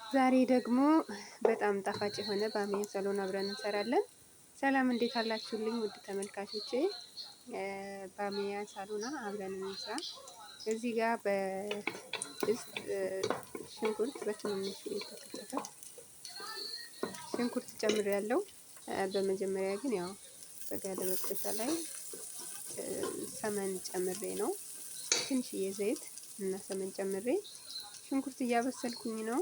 ዛሬ ደግሞ በጣም ጣፋጭ የሆነ ባሚያ ሰሎን አብረን እንሰራለን። ሰላም እንዴት አላችሁልኝ ውድ ተመልካቾቼ? ባሚያ ሳሎና አብረን እንስራ። እዚህ ጋር በድስት ሽንኩርት በትንንሹ የተከተፈ ሽንኩርት ጨምሬያለሁ። በመጀመሪያ ግን ያው በጋለ መጥበሻ ላይ ሰመን ጨምሬ ነው። ትንሽዬ ዘይት እና ሰመን ጨምሬ ሽንኩርት እያበሰልኩኝ ነው።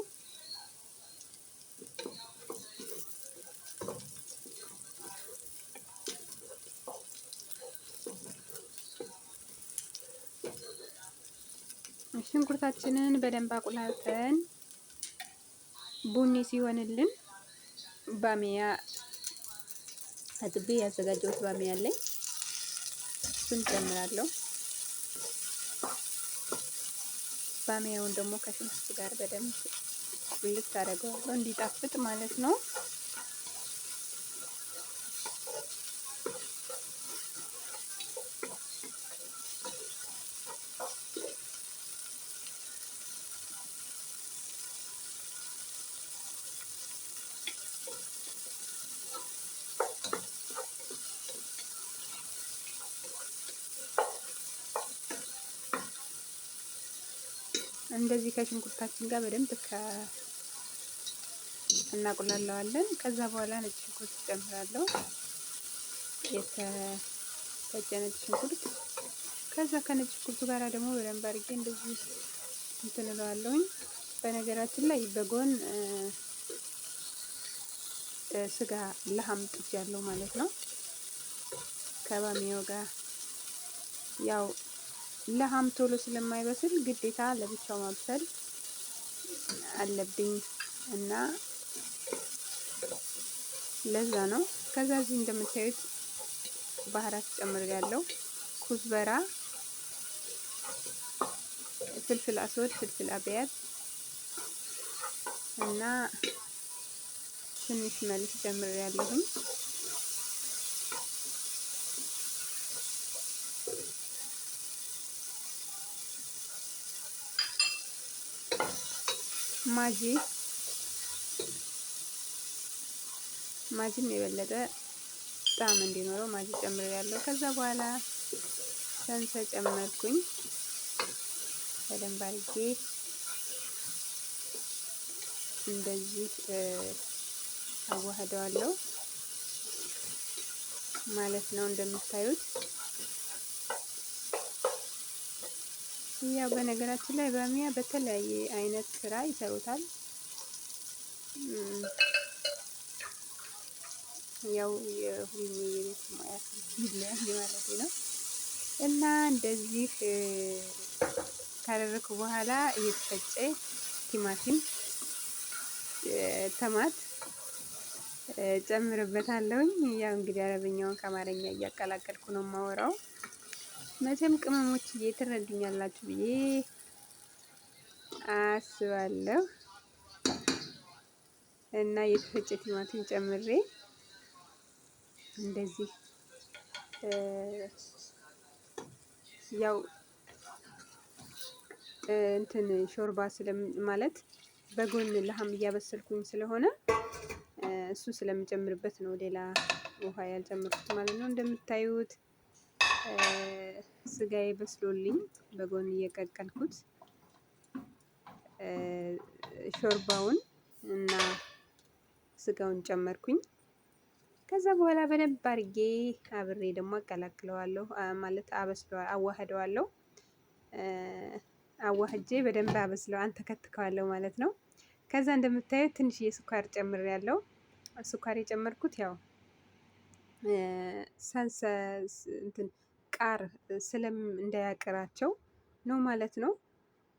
ሽንኩርታችንን በደንብ አቁላልተን ቡኒ ሲሆንልን ባሚያ አጥቤ ያዘጋጀሁት ባሚያ አለኝ፣ እሱን ጨምራለሁ። ባሚያውን ደግሞ ከሽንኩርቱ ጋር በደንብ ልት አደርገዋለሁ እንዲጣፍጥ ማለት ነው። እንደዚህ ከሽንኩርታችን ጋር በደንብ እናቁላለዋለን። ከዛ በኋላ ነጭ ሽንኩርት ጨምራለሁ፣ የተፈጨ ነጭ ሽንኩርት። ከዛ ከነጭ ሽንኩርቱ ጋር ደግሞ በደንብ አድርጌ እንደዚህ እንትን እለዋለሁኝ። በነገራችን ላይ በጎን ስጋ ለሀም ጥጃለሁ ማለት ነው ከባሚያው ጋር። ያው ለሀም ቶሎ ስለማይበስል ግዴታ ለብቻው ማብሰል አለብኝ እና ለዛ ነው። ከዛ እዚህ እንደምታዩት ባህራት ጨምሬያለሁ። ኩዝበራ፣ ፍልፍል አስወድ፣ ፍልፍል አብያት እና ትንሽ መልስ ጨምሬያለሁኝ። ማጂም የበለጠ ጣዕም እንዲኖረው ማጂ ጨምሬያለሁ። ከዛ በኋላ ሰንሰ ጨመርኩኝ። በደንብ አድርጌ እንደዚህ አዋህደዋለሁ ማለት ነው። እንደምታዩት ያው በነገራችን ላይ ባሚያ በተለያየ አይነት ስራ ይሰሩታል። ያው የሁሉም የቤት ሙያ ይለያል ማለት ነው። እና እንደዚህ ካደረኩ በኋላ እየተፈጨ ቲማቲም ተማት ጨምርበታለሁኝ። ያው እንግዲህ አረብኛውን ከአማርኛ እያቀላቀልኩ ነው የማወራው። መቼም ቅመሞች ትረዱኛላችሁ ብዬ አስባለሁ። እና የተፈጨ ቲማቲም ጨምሬ እንደዚህ ያው እንትን ሾርባ ማለት በጎን ለሀም እያበሰልኩኝ ስለሆነ እሱ ስለምጨምርበት ነው ሌላ ውሃ ያልጨመርኩት ማለት ነው። እንደምታዩት ስጋዬ በስሎልኝ በጎን እየቀቀልኩት ሾርባውን እና ስጋውን ጨመርኩኝ። ከዛ በኋላ በደንብ አድርጌ አብሬ ደግሞ አቀላቅለዋለሁ ማለት አዋህደዋለሁ። አዋህጄ በደንብ አንተከትከዋለሁ ማለት ነው። ከዛ እንደምታዩት ትንሽዬ ስኳር ጨምሬያለሁ። ስኳር የጨመርኩት ያው እንትን ቃር እንዳያቀራቸው ነው ማለት ነው።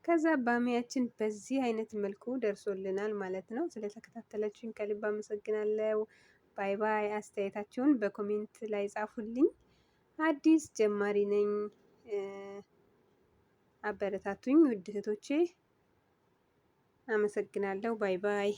ከዛ ባሚያችን በዚህ አይነት መልኩ ደርሶልናል ማለት ነው። ስለተከታተላችሁኝ ከልብ አመሰግናለሁ። ባይ ባይ። አስተያየታችሁን በኮሜንት ላይ ጻፉልኝ። አዲስ ጀማሪ ነኝ። አበረታቱኝ ውድ እህቶቼ። አመሰግናለሁ። ባይ ባይ።